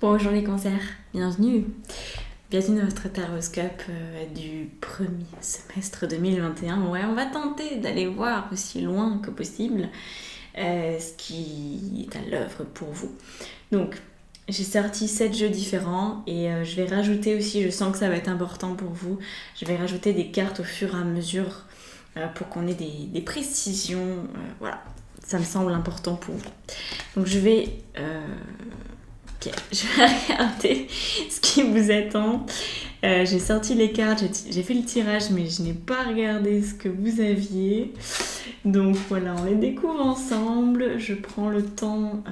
Bonjour les cancers, bienvenue. Bienvenue dans votre taroscope du premier semestre 2021. Ouais, on va tenter d'aller voir aussi loin que possible ce qui est à l'œuvre pour vous. Donc, j'ai sorti 7 jeux différents et je vais rajouter aussi, je sens que ça va être important pour vous, je vais rajouter des cartes au fur et à mesure pour qu'on ait des précisions. Voilà, ça me semble important pour vous. Donc, je vais regarder ce qui vous attend. J'ai sorti les cartes, j'ai fait le tirage, mais je n'ai pas regardé ce que vous aviez. Donc voilà, on les découvre ensemble. Je prends le temps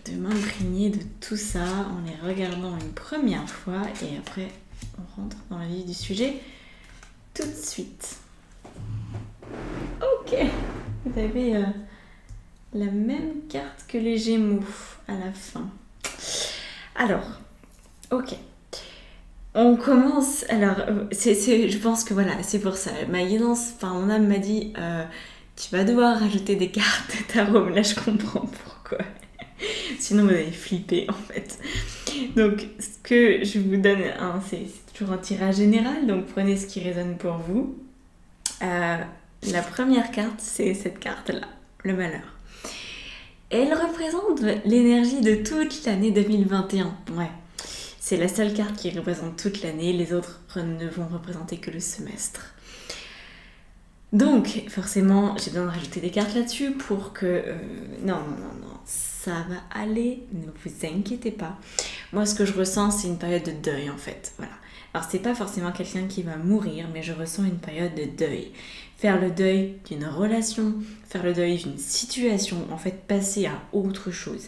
de m'imprégner de tout ça en les regardant une première fois. Et après, on rentre dans la vie du sujet tout de suite. Ok, vous avez la même carte que les Gémeaux à la fin. Alors, ok. On commence. Alors, je pense que voilà, c'est pour ça. Ma guidance, mon âme m'a dit tu vas devoir rajouter des cartes de tarot. Là, je comprends pourquoi. Sinon, vous allez flipper en fait. Donc, ce que je vous donne, c'est toujours un tirage général. Donc, prenez ce qui résonne pour vous. La première carte, c'est cette carte-là, le malheur. Elle représente l'énergie de toute l'année 2021. Ouais. C'est la seule carte qui représente toute l'année. Les autres ne vont représenter que le semestre. Donc, forcément, j'ai besoin de rajouter des cartes là-dessus pour que... Non, ça va aller. Ne vous inquiétez pas. Moi, ce que je ressens, c'est une période de deuil, en fait. Voilà. Alors, c'est pas forcément quelqu'un qui va mourir, mais je ressens une période de deuil. Faire le deuil d'une relation, faire le deuil d'une situation, en fait, passer à autre chose.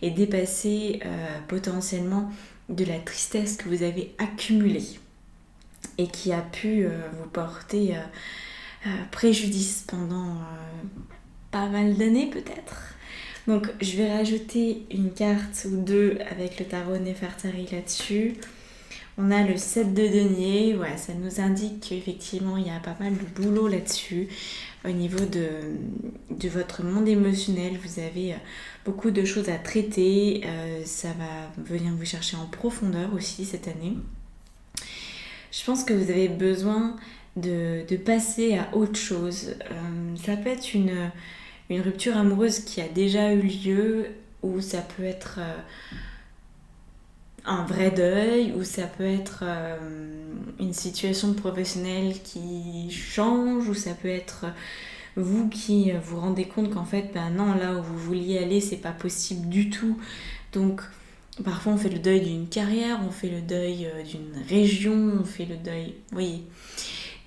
Et dépasser potentiellement de la tristesse que vous avez accumulée et qui a pu vous porter préjudice pendant pas mal d'années peut-être. Donc je vais rajouter une carte ou deux avec le tarot Nefertari là-dessus. On a le 7 de denier, ouais, ça nous indique qu'effectivement il y a pas mal de boulot là-dessus. Au niveau de votre monde émotionnel, vous avez beaucoup de choses à traiter. Ça va venir vous chercher en profondeur aussi cette année. Je pense que vous avez besoin de passer à autre chose. Ça peut être une rupture amoureuse qui a déjà eu lieu, ou ça peut être un vrai deuil, ou ça peut être une situation professionnelle qui change, ou ça peut être vous qui vous rendez compte qu'en fait, non, là où vous vouliez aller, c'est pas possible du tout. Donc, parfois on fait le deuil d'une carrière, on fait le deuil d'une région, on fait le deuil... Vous voyez,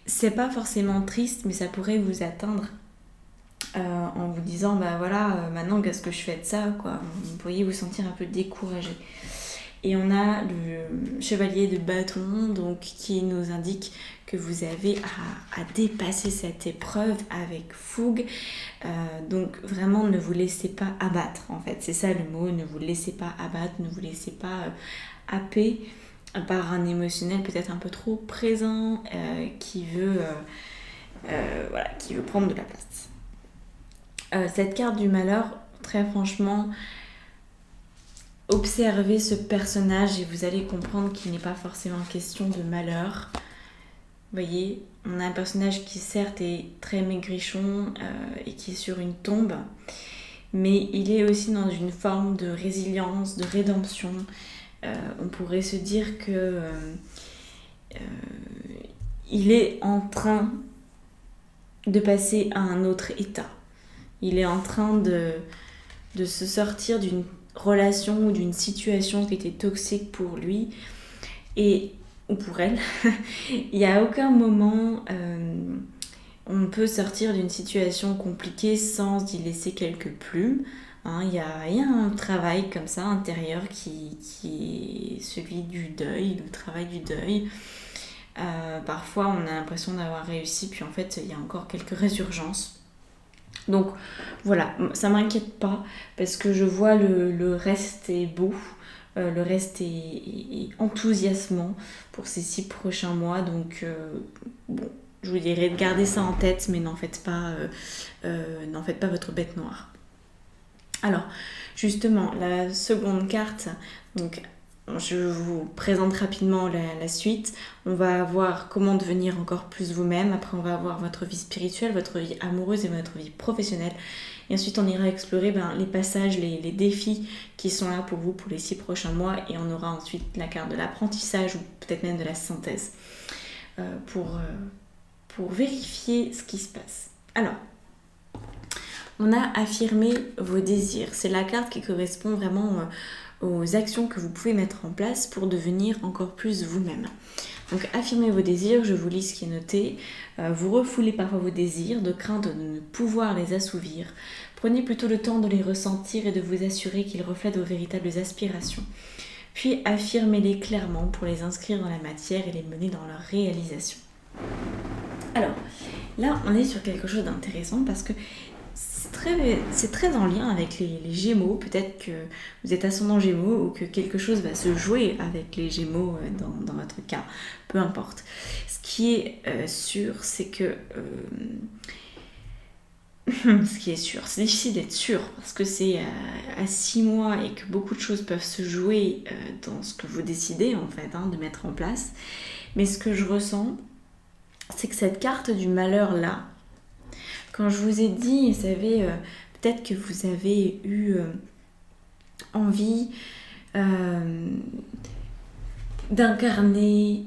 c'est pas forcément triste, mais ça pourrait vous atteindre en vous disant, maintenant, qu'est-ce que je fais de ça, quoi. Vous pourriez vous sentir un peu découragé. Et on a le chevalier de bâton, donc, qui nous indique que vous avez à dépasser cette épreuve avec fougue. Donc vraiment, ne vous laissez pas abattre, en fait. C'est ça le mot, ne vous laissez pas abattre, ne vous laissez pas happer par un émotionnel peut-être un peu trop présent qui veut prendre de la place. Cette carte du malheur, très franchement... Observez ce personnage et vous allez comprendre qu'il n'est pas forcément question de malheur. Vous voyez, on a un personnage qui certes est très maigrichon et qui est sur une tombe, mais il est aussi dans une forme de résilience, de rédemption. On pourrait se dire que il est en train de passer à un autre état. Il est en train de se sortir d'une relation ou d'une situation qui était toxique pour lui ou pour elle. Il n'y a aucun moment on peut sortir d'une situation compliquée sans y laisser quelques plumes. Il y a un travail comme ça intérieur qui est celui du deuil, le travail du deuil. Parfois on a l'impression d'avoir réussi, puis en fait il y a encore quelques résurgences. Donc voilà, ça m'inquiète pas parce que je vois le reste est beau, le reste est enthousiasmant pour ces 6 prochains mois. Donc je vous dirais de garder ça en tête, mais n'en faites pas votre bête noire. Alors, justement, la seconde carte, donc je vous présente rapidement la suite. On va voir comment devenir encore plus vous-même. Après, on va avoir votre vie spirituelle, votre vie amoureuse et votre vie professionnelle. Et ensuite, on ira explorer les passages, les défis qui sont là pour vous pour les 6 prochains mois. Et on aura ensuite la carte de l'apprentissage ou peut-être même de la synthèse pour vérifier ce qui se passe. Alors, on a affirmé vos désirs. C'est la carte qui correspond vraiment aux actions que vous pouvez mettre en place pour devenir encore plus vous-même. Donc affirmez vos désirs, je vous lis ce qui est noté. Vous refoulez parfois vos désirs de crainte de ne pouvoir les assouvir. Prenez plutôt le temps de les ressentir et de vous assurer qu'ils reflètent vos véritables aspirations. Puis affirmez-les clairement pour les inscrire dans la matière et les mener dans leur réalisation. Alors, là on est sur quelque chose d'intéressant parce que c'est très en lien avec les Gémeaux. Peut-être que vous êtes ascendant Gémeaux ou que quelque chose va se jouer avec les Gémeaux dans votre cas. Peu importe. Ce qui est sûr, c'est que... ce qui est sûr, c'est difficile d'être sûr parce que c'est à 6 mois et que beaucoup de choses peuvent se jouer dans ce que vous décidez en fait de mettre en place. Mais ce que je ressens, c'est que cette carte du malheur là, quand je vous ai dit, vous savez, peut-être que vous avez eu envie d'incarner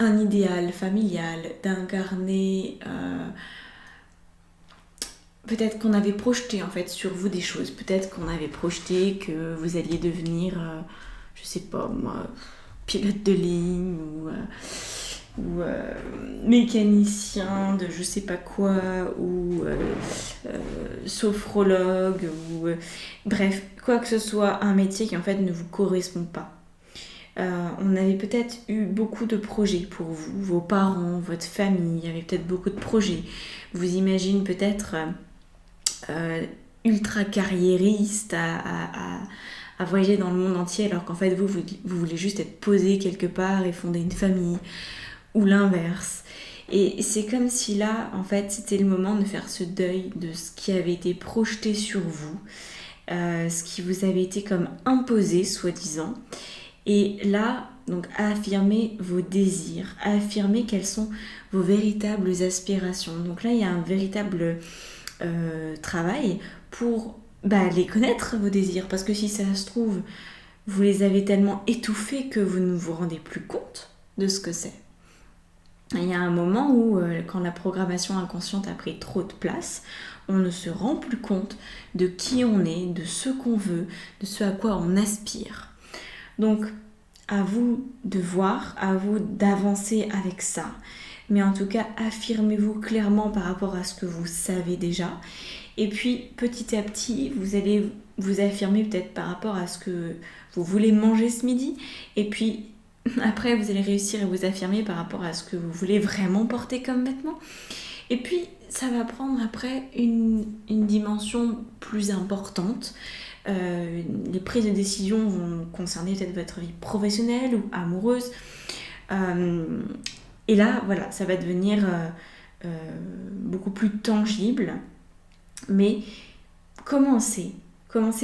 un idéal familial, d'incarner... peut-être qu'on avait projeté en fait sur vous des choses. Peut-être qu'on avait projeté que vous alliez devenir, je sais pas moi, pilote de ligne ou mécanicien de je sais pas quoi ou sophrologue ou bref, quoi que ce soit, un métier qui en fait ne vous correspond pas. On avait peut-être eu beaucoup de projets pour vous, vos parents, votre famille, avait peut-être beaucoup de projets. Vous imaginez peut-être ultra carriériste à voyager dans le monde entier alors qu'en fait vous voulez juste être posé quelque part et fonder une famille ou l'inverse. Et c'est comme si là, en fait, c'était le moment de faire ce deuil de ce qui avait été projeté sur vous, ce qui vous avait été comme imposé, soi-disant. Et là, donc, affirmer vos désirs, affirmer quelles sont vos véritables aspirations. Donc là, il y a un véritable travail pour les connaître, vos désirs. Parce que si ça se trouve, vous les avez tellement étouffés que vous ne vous rendez plus compte de ce que c'est. Il y a un moment où, quand la programmation inconsciente a pris trop de place, on ne se rend plus compte de qui on est, de ce qu'on veut, de ce à quoi on aspire. Donc, à vous de voir, à vous d'avancer avec ça. Mais en tout cas, affirmez-vous clairement par rapport à ce que vous savez déjà. Et puis, petit à petit, vous allez vous affirmer peut-être par rapport à ce que vous voulez manger ce midi. Et puis, après, vous allez réussir à vous affirmer par rapport à ce que vous voulez vraiment porter comme vêtements. Et puis, ça va prendre après une dimension plus importante. Les prises de décision vont concerner peut-être votre vie professionnelle ou amoureuse. Et là, voilà, ça va devenir beaucoup plus tangible. Mais commencez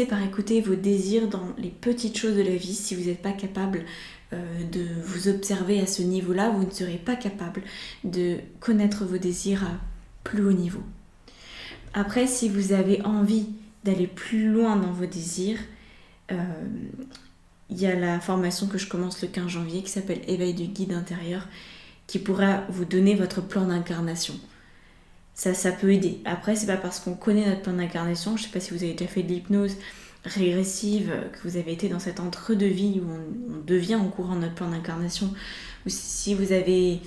par écouter vos désirs dans les petites choses de la vie. Si vous n'êtes pas capable de vous observer à ce niveau-là, vous ne serez pas capable de connaître vos désirs à plus haut niveau. Après, si vous avez envie d'aller plus loin dans vos désirs, il y a la formation que je commence le 15 janvier qui s'appelle Éveil du guide intérieur qui pourra vous donner votre plan d'incarnation. Ça peut aider. Après, c'est pas parce qu'on connaît notre plan d'incarnation, je sais pas si vous avez déjà fait de l'hypnose régressive, que vous avez été dans cet entre-deux-vie où on devient au courant de notre plan d'incarnation, ou si vous avez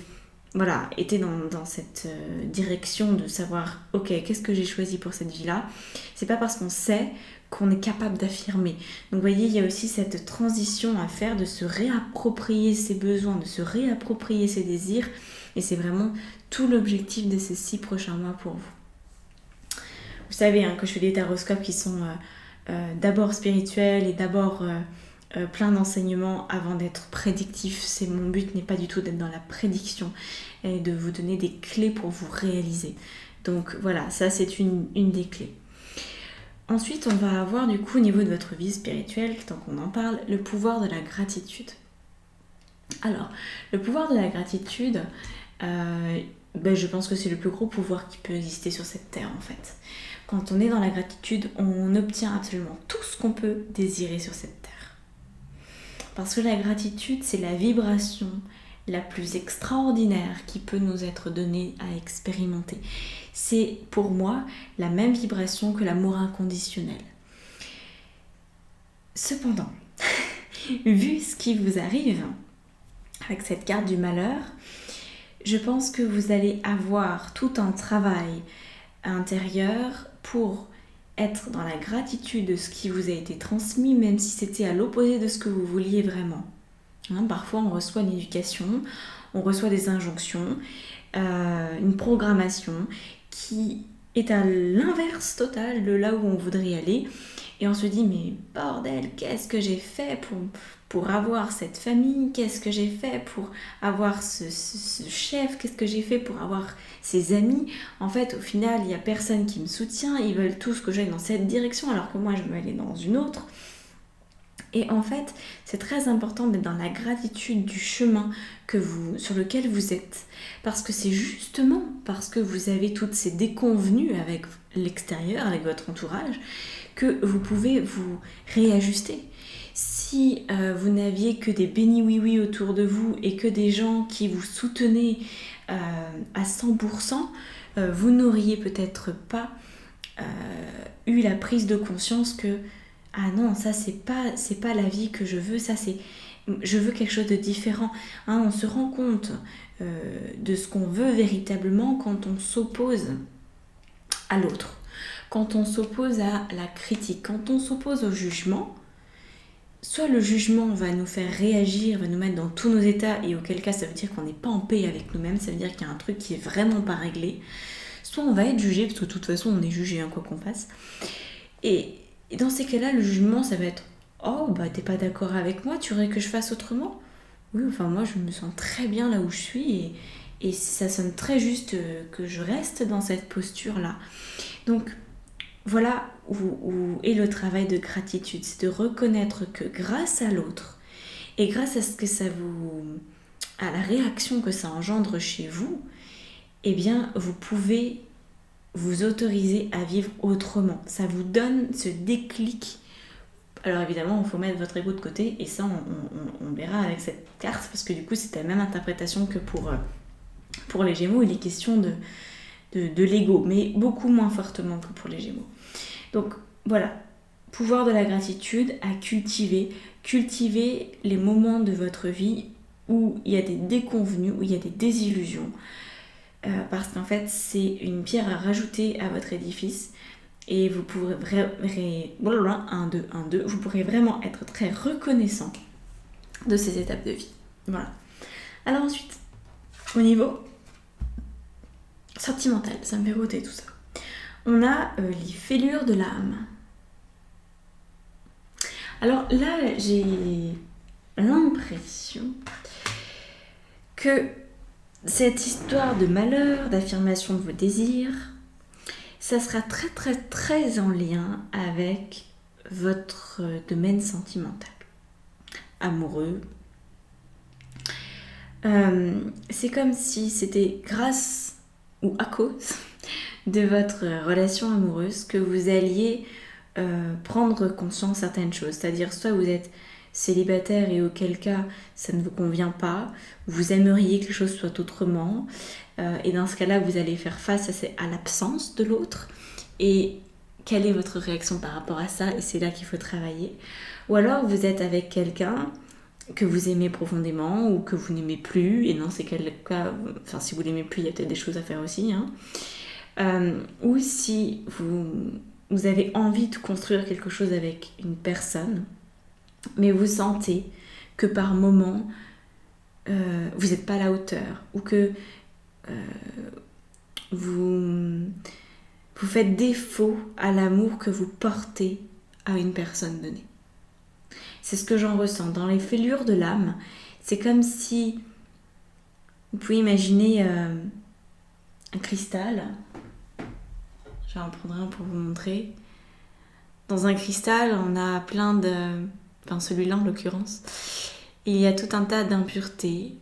été dans cette direction de savoir ok, qu'est-ce que j'ai choisi pour cette vie-là, c'est pas parce qu'on sait qu'on est capable d'affirmer. Donc vous voyez, il y a aussi cette transition à faire de se réapproprier ses besoins, de se réapproprier ses désirs, et c'est vraiment tout l'objectif de ces 6 prochains mois pour vous. Vous savez que je fais des taroscopes qui sont d'abord spirituels et d'abord plein d'enseignements avant d'être prédictifs. Mon but n'est pas du tout d'être dans la prédiction et de vous donner des clés pour vous réaliser. Donc voilà, ça c'est une des clés. Ensuite, on va avoir du coup au niveau de votre vie spirituelle, tant qu'on en parle, le pouvoir de la gratitude. Alors, le pouvoir de la gratitude, je pense que c'est le plus gros pouvoir qui peut exister sur cette terre en fait. Quand on est dans la gratitude, on obtient absolument tout ce qu'on peut désirer sur cette terre. Parce que la gratitude, c'est la vibration la plus extraordinaire qui peut nous être donnée à expérimenter. C'est pour moi la même vibration que l'amour inconditionnel. Cependant, vu ce qui vous arrive avec cette carte du malheur, je pense que vous allez avoir tout un travail intérieur pour être dans la gratitude de ce qui vous a été transmis, même si c'était à l'opposé de ce que vous vouliez vraiment. Parfois on reçoit une éducation, on reçoit des injonctions, une programmation qui est à l'inverse total de là où on voudrait aller. Et on se dit, mais bordel, qu'est-ce que j'ai fait pour avoir cette famille? Qu'est-ce que j'ai fait pour avoir ce chef? Qu'est-ce que j'ai fait pour avoir ces amis? En fait, au final, il n'y a personne qui me soutient. Ils veulent tous que j'aille dans cette direction, alors que moi, je veux aller dans une autre. Et en fait, c'est très important d'être dans la gratitude du chemin sur lequel vous êtes. Parce que c'est justement parce que vous avez toutes ces déconvenues avec l'extérieur, avec votre entourage, que vous pouvez vous réajuster. Si vous n'aviez que des bénis oui-oui autour de vous et que des gens qui vous soutenaient à 100%, vous n'auriez peut-être pas eu la prise de conscience que ah non, ça c'est pas la vie que je veux, je veux quelque chose de différent. On se rend compte de ce qu'on veut véritablement quand on s'oppose à l'autre, quand on s'oppose à la critique, quand on s'oppose au jugement. Soit le jugement va nous faire réagir, va nous mettre dans tous nos états, et auquel cas ça veut dire qu'on n'est pas en paix avec nous-mêmes, ça veut dire qu'il y a un truc qui est vraiment pas réglé. Soit on va être jugé, parce que de toute façon on est jugé quoi qu'on fasse. Et dans ces cas-là, le jugement, ça va être « Oh, t'es pas d'accord avec moi, tu voudrais que je fasse autrement ?» Oui, enfin moi je me sens très bien là où je suis et ça sonne très juste que je reste dans cette posture-là. Donc voilà où est le travail de gratitude, c'est de reconnaître que grâce à l'autre et grâce à ce que à la réaction que ça engendre chez vous, eh bien vous pouvez vous autoriser à vivre autrement. Ça vous donne ce déclic. Alors évidemment, il faut mettre votre ego de côté et ça, on verra avec cette carte parce que du coup, c'est la même interprétation que pour les Gémeaux. Il est question de l'ego, mais beaucoup moins fortement que pour les Gémeaux. Donc voilà, pouvoir de la gratitude à cultiver les moments de votre vie où il y a des déconvenues, où il y a des désillusions. Parce qu'en fait, c'est une pierre à rajouter à votre édifice et vous pourrez vous pourrez vraiment être très reconnaissant de ces étapes de vie. Voilà. Alors ensuite, au niveau sentimental, ça me fait rôter tout ça. On a les fêlures de l'âme. Alors là, j'ai l'impression que cette histoire de malheur, d'affirmation de vos désirs, ça sera très très très en lien avec votre domaine sentimental, amoureux. C'est comme si c'était grâce ou à cause de votre relation amoureuse que vous alliez prendre conscience de certaines choses. C'est-à-dire soit vous êtes célibataire et auquel cas ça ne vous convient pas, vous aimeriez que les choses soient autrement, et dans ce cas-là vous allez faire face à l'absence de l'autre, et quelle est votre réaction par rapport à ça, et c'est là qu'il faut travailler. Ou alors vous êtes avec quelqu'un que vous aimez profondément ou que vous n'aimez plus, et dans ces cas, enfin si vous l'aimez plus, il y a peut-être des choses à faire aussi, ou si vous avez envie de construire quelque chose avec une personne, mais vous sentez que par moment vous n'êtes pas à la hauteur, ou que vous faites défaut à l'amour que vous portez à une personne donnée. C'est ce que j'en ressens. Dans les fêlures de l'âme, c'est comme si vous pouvez imaginer un cristal. Je vais en prendre un pour vous montrer. Dans un cristal, on a plein de... Enfin, celui-là en l'occurrence. Il y a tout un tas d'impuretés,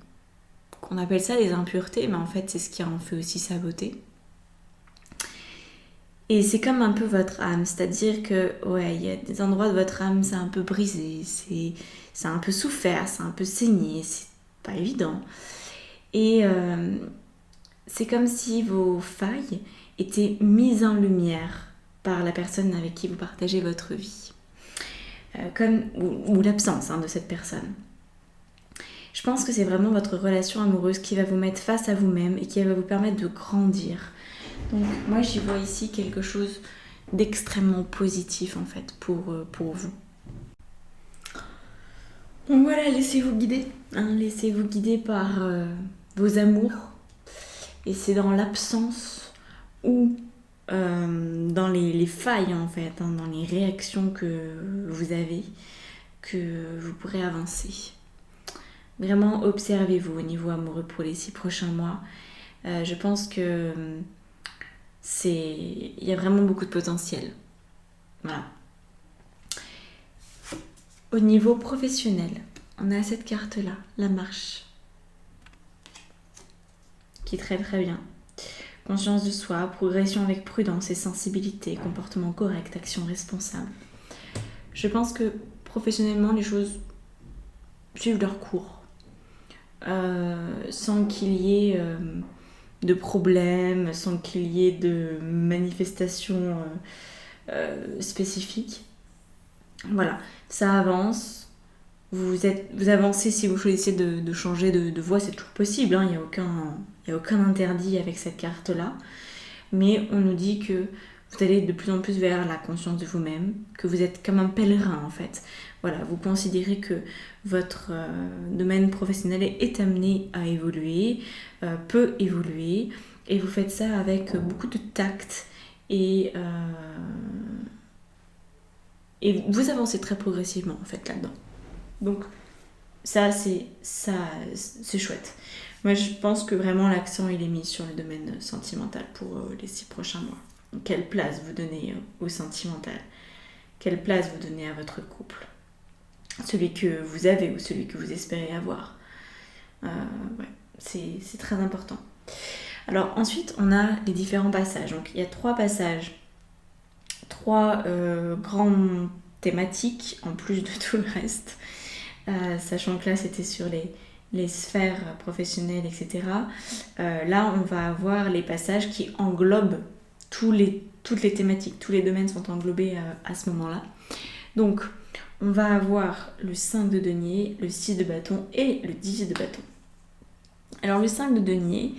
qu'on appelle ça des impuretés, mais en fait, c'est ce qui en fait aussi sa beauté. Et c'est comme un peu votre âme, c'est-à-dire que, ouais, il y a des endroits de votre âme, c'est un peu brisé, c'est un peu souffert, c'est un peu saigné, c'est pas évident. Et c'est comme si vos failles étaient mises en lumière par la personne avec qui vous partagez votre vie. Ou l'absence de cette personne. Je pense que c'est vraiment votre relation amoureuse qui va vous mettre face à vous-même et qui va vous permettre de grandir. Donc moi j'y vois ici quelque chose d'extrêmement positif en fait pour vous. Donc voilà, laissez-vous guider. Laissez-vous guider par vos amours. Et c'est dans l'absence ou dans les failles en fait, dans les réactions que vous avez, que vous pourrez avancer. Vraiment observez-vous au niveau amoureux pour les 6 prochains mois. Je pense que il y a vraiment beaucoup de potentiel. Voilà. Au niveau professionnel, on a cette carte-là, la marche, qui est très très bien. Conscience de soi, progression avec prudence et sensibilité, comportement correct, action responsable. Je pense que professionnellement, les choses suivent leur cours. Sans qu'il y ait de problèmes, sans qu'il y ait de manifestations spécifiques. Voilà, ça avance. Vous avancez si vous choisissez de changer de voie, c'est toujours possible. Il n'y a aucun interdit avec cette carte-là. Mais on nous dit que vous allez de plus en plus vers la conscience de vous-même, que vous êtes comme un pèlerin en fait. Voilà, vous considérez que votre domaine professionnel est amené à évoluer, peut évoluer, et vous faites ça avec beaucoup de tact et vous avancez très progressivement en fait là-dedans. Donc ça c'est chouette. Moi je pense que vraiment l'accent il est mis sur le domaine sentimental pour les 6 prochains mois. Quelle place vous donnez au sentimental? Quelle place vous donnez à votre couple? Celui que vous avez ou celui que vous espérez avoir. Ouais, c'est très important. Alors ensuite on a les différents passages. Donc il y a 3 passages, 3 grandes thématiques en plus de tout le reste. Sachant que là c'était sur les sphères professionnelles, etc. Là on va avoir les passages qui englobent toutes les thématiques, tous les domaines sont englobés à ce moment-là. Donc on va avoir le 5 de denier, le 6 de bâton et le 10 de bâton. Alors le 5 de denier,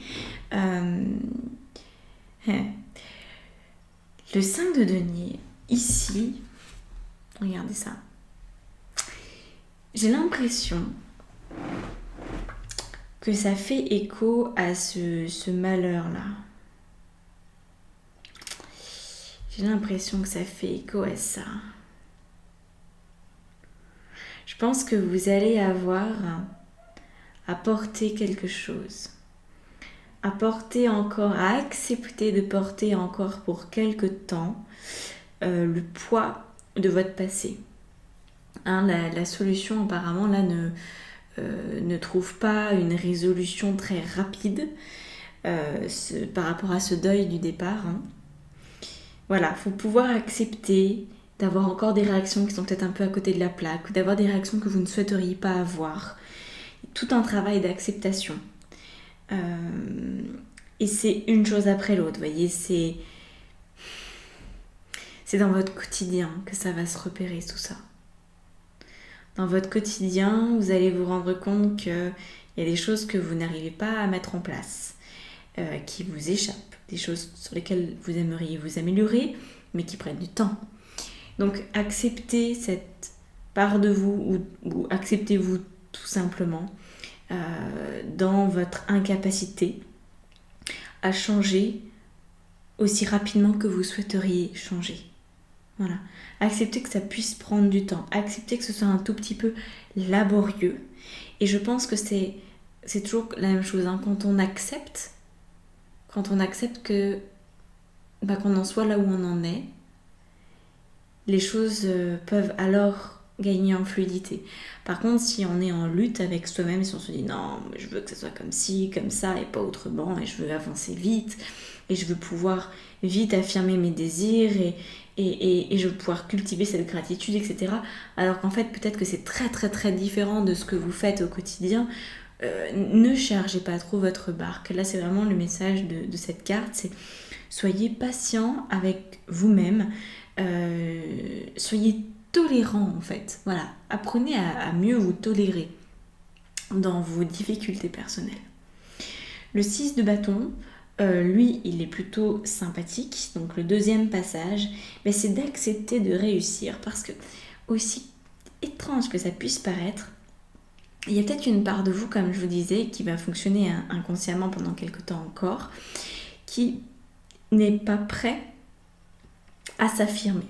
le 5 de denier, ici, regardez ça, j'ai l'impression que ça fait écho à ce malheur-là. J'ai l'impression que ça fait écho à ça. Je pense que vous allez avoir à porter quelque chose. À accepter de porter encore pour quelque temps le poids de votre passé. La solution apparemment là ne trouve pas une résolution très rapide par rapport à ce deuil du départ. Voilà, il faut pouvoir accepter d'avoir encore des réactions qui sont peut-être un peu à côté de la plaque, ou d'avoir des réactions que vous ne souhaiteriez pas avoir. Tout un travail d'acceptation. Et c'est une chose après l'autre, vous voyez, c'est dans votre quotidien que ça va se repérer tout ça. Dans votre quotidien, vous allez vous rendre compte qu'il y a des choses que vous n'arrivez pas à mettre en place, qui vous échappent, des choses sur lesquelles vous aimeriez vous améliorer, mais qui prennent du temps. Donc acceptez cette part de vous, ou acceptez-vous tout simplement dans votre incapacité à changer aussi rapidement que vous souhaiteriez changer. Voilà. Acceptez que ça puisse prendre du temps. Acceptez que ce soit un tout petit peu laborieux. Et je pense que c'est toujours la même chose. Quand on accepte que qu'on en soit là où on en est, les choses peuvent alors gagner en fluidité. Par contre, si on est en lutte avec soi-même, si on se dit non, je veux que ce soit comme ci, comme ça et pas autrement, et je veux avancer vite, et je veux pouvoir vite affirmer mes désirs, et je veux pouvoir cultiver cette gratitude, etc. Alors qu'en fait, peut-être que c'est très très très différent de ce que vous faites au quotidien. Ne chargez pas trop votre barque. Là, c'est vraiment le message de cette carte, c'est soyez patient avec vous-même, soyez tolérant en fait. Voilà, apprenez à mieux vous tolérer dans vos difficultés personnelles. Le 6 de bâton, lui, il est plutôt sympathique. Donc le deuxième passage, c'est d'accepter de réussir. Parce que, aussi étrange que ça puisse paraître, il y a peut-être une part de vous, comme je vous disais, qui va fonctionner inconsciemment pendant quelques temps encore, qui n'est pas prêt à s'affirmer.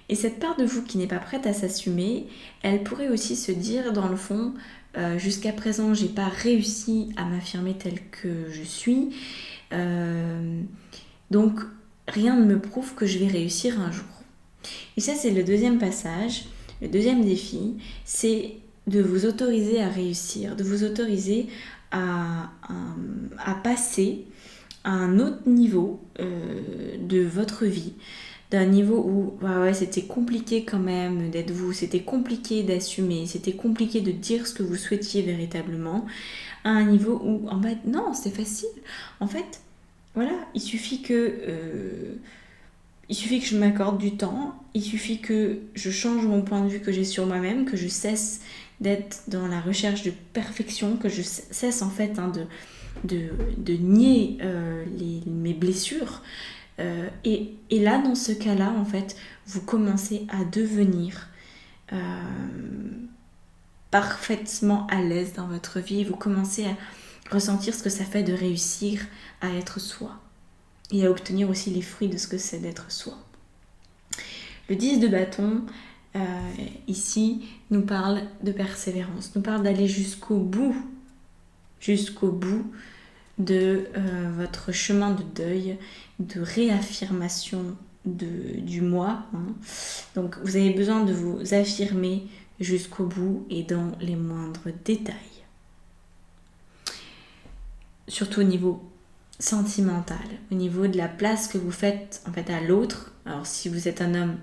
Et cette part de vous qui n'est pas prête à s'assumer, elle pourrait aussi se dire dans le fond, jusqu'à présent j'ai pas réussi à m'affirmer telle que je suis, donc rien ne me prouve que je vais réussir un jour. Et ça c'est le deuxième passage, le deuxième défi, c'est de vous autoriser à réussir, de vous autoriser à passer à un autre niveau de votre vie, d'un niveau où c'était compliqué quand même d'être vous, c'était compliqué d'assumer, c'était compliqué de dire ce que vous souhaitiez véritablement, à un niveau où en fait non, c'est facile. En fait, voilà, il suffit que je m'accorde du temps, il suffit que je change mon point de vue que j'ai sur moi-même, que je cesse d'être dans la recherche de perfection, que je cesse en fait de nier mes blessures. Et là, dans ce cas-là, en fait, vous commencez à devenir parfaitement à l'aise dans votre vie. Vous commencez à ressentir ce que ça fait de réussir à être soi. Et à obtenir aussi les fruits de ce que c'est d'être soi. Le 10 de bâton, ici, nous parle de persévérance. Nous parle d'aller jusqu'au bout de votre chemin de deuil, de réaffirmation du moi. Donc vous avez besoin de vous affirmer jusqu'au bout et dans les moindres détails. Surtout au niveau sentimental, au niveau de la place que vous faites en fait à l'autre. Alors si vous êtes un homme,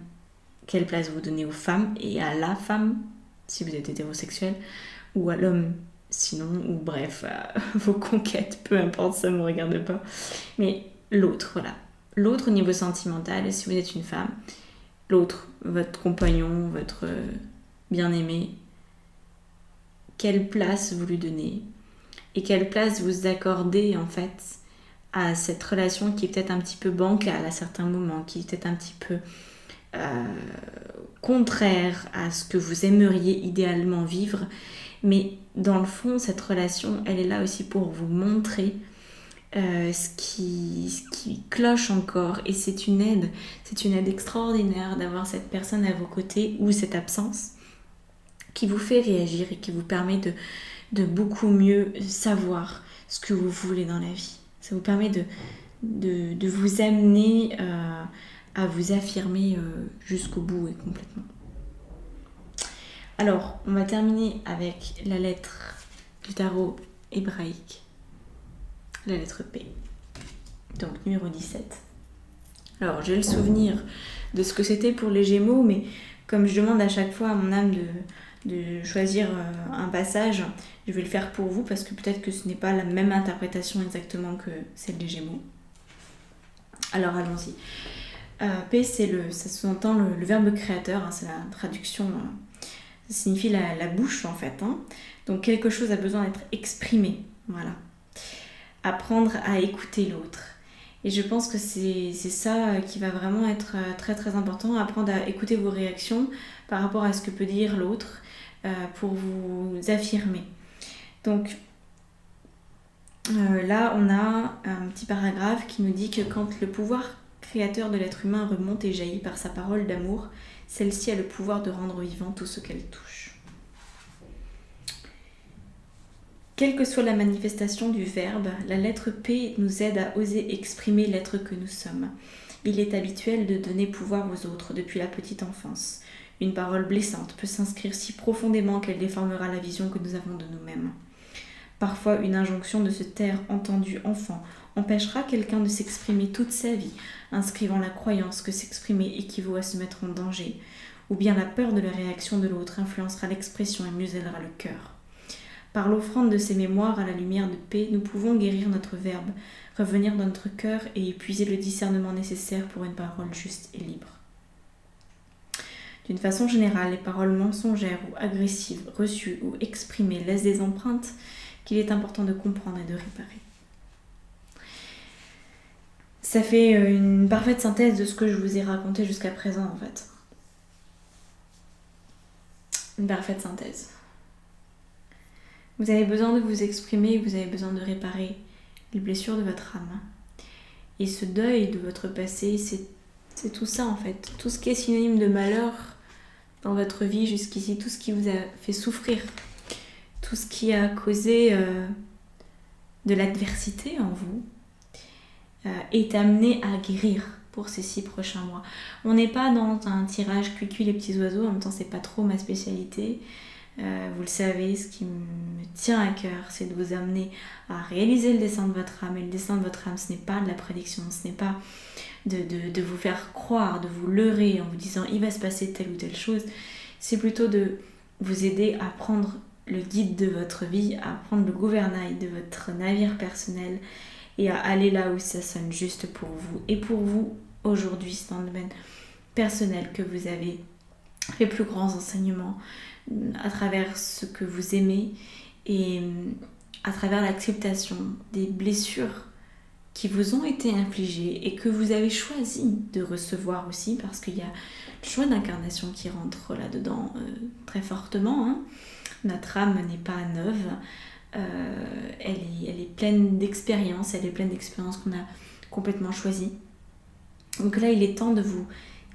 quelle place vous donnez aux femmes et à la femme, si vous êtes hétérosexuel, ou à l'homme sinon, ou bref, vos conquêtes, peu importe, ça ne me regarde pas. Mais l'autre, voilà. L'autre au niveau sentimental, et si vous êtes une femme, l'autre, votre compagnon, votre bien-aimé, quelle place vous lui donnez et quelle place vous accordez en fait à cette relation qui est peut-être un petit peu bancale à certains moments, qui est peut-être un petit peu contraire à ce que vous aimeriez idéalement vivre. Mais dans le fond, cette relation, elle est là aussi pour vous montrer ce qui cloche encore. Et c'est une aide extraordinaire d'avoir cette personne à vos côtés ou cette absence qui vous fait réagir et qui vous permet de beaucoup mieux savoir ce que vous voulez dans la vie. Ça vous permet de vous amener à vous affirmer jusqu'au bout et complètement. Alors, on va terminer avec la lettre du tarot hébraïque, la lettre P, donc numéro 17. Alors, j'ai le souvenir de ce que c'était pour les Gémeaux, mais comme je demande à chaque fois à mon âme de choisir un passage, je vais le faire pour vous parce que peut-être que ce n'est pas la même interprétation exactement que celle des Gémeaux. Alors, allons-y. P, ça sous-entend le verbe créateur, c'est la traduction... Ça signifie la bouche en fait. Donc quelque chose a besoin d'être exprimé. Voilà. Apprendre à écouter l'autre. Et je pense que c'est ça qui va vraiment être très très important. Apprendre à écouter vos réactions par rapport à ce que peut dire l'autre pour vous affirmer. Donc là on a un petit paragraphe qui nous dit que quand le pouvoir créateur de l'être humain remonte et jaillit par sa parole d'amour, celle-ci a le pouvoir de rendre vivant tout ce qu'elle touche. Quelle que soit la manifestation du verbe, la lettre P nous aide à oser exprimer l'être que nous sommes. Il est habituel de donner pouvoir aux autres depuis la petite enfance. Une parole blessante peut s'inscrire si profondément qu'elle déformera la vision que nous avons de nous-mêmes. Parfois, une injonction de se taire entendue enfant empêchera quelqu'un de s'exprimer toute sa vie, inscrivant la croyance que s'exprimer équivaut à se mettre en danger, ou bien la peur de la réaction de l'autre influencera l'expression et musellera le cœur. Par l'offrande de ces mémoires à la lumière de paix, nous pouvons guérir notre verbe, revenir dans notre cœur et épuiser le discernement nécessaire pour une parole juste et libre. D'une façon générale, les paroles mensongères ou agressives, reçues ou exprimées laissent des empreintes qu'il est important de comprendre et de réparer. Ça fait une parfaite synthèse de ce que je vous ai raconté jusqu'à présent en fait. Une parfaite synthèse. Vous avez besoin de vous exprimer, vous avez besoin de réparer les blessures de votre âme. Et ce deuil de votre passé, c'est tout ça en fait. Tout ce qui est synonyme de malheur dans votre vie jusqu'ici, tout ce qui vous a fait souffrir, tout ce qui a causé de l'adversité en vous, est amené à guérir pour ces 6 prochains mois. On n'est pas dans un tirage cuicui les petits oiseaux, en même temps c'est pas trop ma spécialité. Vous le savez, ce qui me tient à cœur, c'est de vous amener à réaliser le dessein de votre âme. Et le dessein de votre âme, ce n'est pas de la prédiction, ce n'est pas de vous faire croire, de vous leurrer en vous disant il va se passer telle ou telle chose. C'est plutôt de vous aider à prendre le guide de votre vie, à prendre le gouvernail de votre navire personnel et à aller là où ça sonne juste pour vous. Et pour vous, aujourd'hui, c'est dans le domaine personnel que vous avez les plus grands enseignements à travers ce que vous aimez et à travers l'acceptation des blessures qui vous ont été infligées et que vous avez choisi de recevoir aussi, parce qu'il y a le choix d'incarnation qui rentre là-dedans très fortement. Hein. Notre âme n'est pas neuve, elle est pleine d'expériences, elle est pleine d'expériences qu'on a complètement choisies. Donc là, il est temps de vous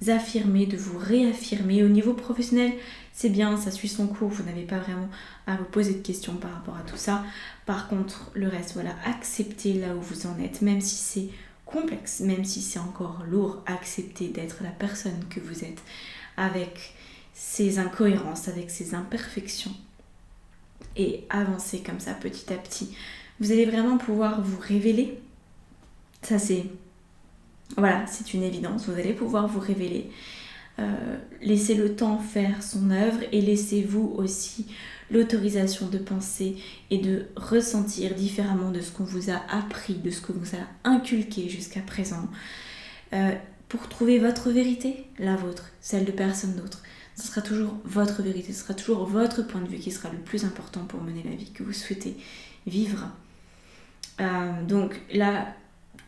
affirmer, de vous réaffirmer. Au niveau professionnel, c'est bien, ça suit son cours, vous n'avez pas vraiment à vous poser de questions par rapport à tout ça. Par contre, le reste, voilà, acceptez là où vous en êtes, même si c'est complexe, même si c'est encore lourd, acceptez d'être la personne que vous êtes, avec ses incohérences, avec ses imperfections, et avancer comme ça petit à petit. Vous allez vraiment pouvoir vous révéler. Ça c'est une évidence, vous allez pouvoir vous révéler. Laissez le temps faire son œuvre et laissez-vous aussi l'autorisation de penser et de ressentir différemment de ce qu'on vous a appris, de ce qu'on vous a inculqué jusqu'à présent, pour trouver votre vérité, la vôtre, celle de personne d'autre. Ce sera toujours votre vérité, ce sera toujours votre point de vue qui sera le plus important pour mener la vie que vous souhaitez vivre. Donc là,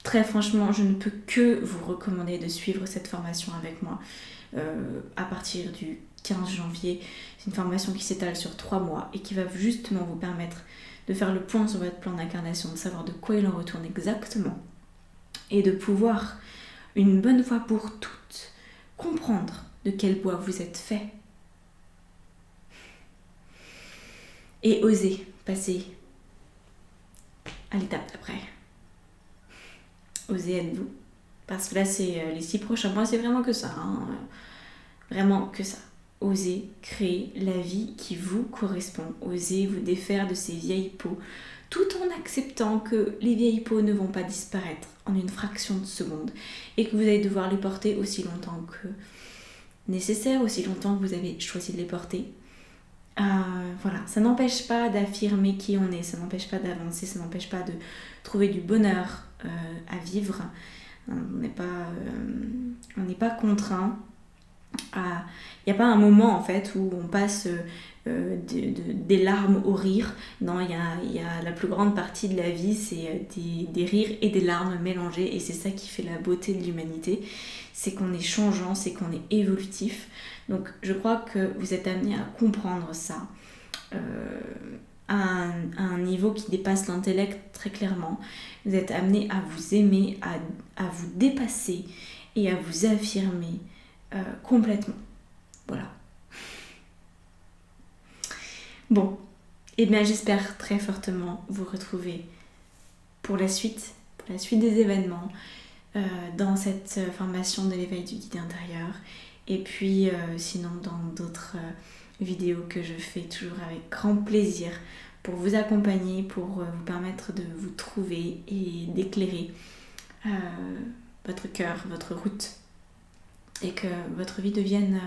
très franchement, je ne peux que vous recommander de suivre cette formation avec moi à partir du 15 janvier. C'est une formation qui s'étale sur 3 mois et qui va justement vous permettre de faire le point sur votre plan d'incarnation, de savoir de quoi il en retourne exactement et de pouvoir, une bonne fois pour toutes, comprendre de quel bois vous êtes fait et oser passer à l'étape d'après. Osez êtes-vous. Parce que là, c'est les 6 prochains mois, c'est vraiment que ça. Hein. Vraiment que ça. Osez créer la vie qui vous correspond. Osez vous défaire de ces vieilles peaux, tout en acceptant que les vieilles peaux ne vont pas disparaître en une fraction de seconde et que vous allez devoir les porter aussi longtemps que nécessaire, aussi longtemps que vous avez choisi de les porter. Voilà, ça n'empêche pas d'affirmer qui on est, ça n'empêche pas d'avancer, ça n'empêche pas de trouver du bonheur à vivre. On n'est pas contraint. Il n'y a pas un moment en fait où on passe des larmes au rire. Non, il y a la plus grande partie de la vie, c'est des rires et des larmes mélangées, et c'est ça qui fait la beauté de l'humanité. C'est qu'on est changeant, c'est qu'on est évolutif. Donc je crois que vous êtes amenés à comprendre ça à un niveau qui dépasse l'intellect très clairement. Vous êtes amenés à vous aimer, à vous dépasser et à vous affirmer complètement. Voilà. Bon, et bien j'espère très fortement vous retrouver pour la suite des événements. dans cette formation de l'éveil du guide intérieur. Et puis sinon dans d'autres vidéos que je fais toujours avec grand plaisir pour vous accompagner, pour vous permettre de vous trouver et d'éclairer votre cœur, votre route, et que votre vie devienne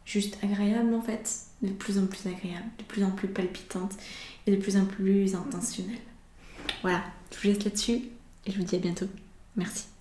juste agréable en fait, de plus en plus agréable, de plus en plus palpitante et de plus en plus intentionnelle. Voilà, je vous laisse là-dessus et je vous dis à bientôt. Merci.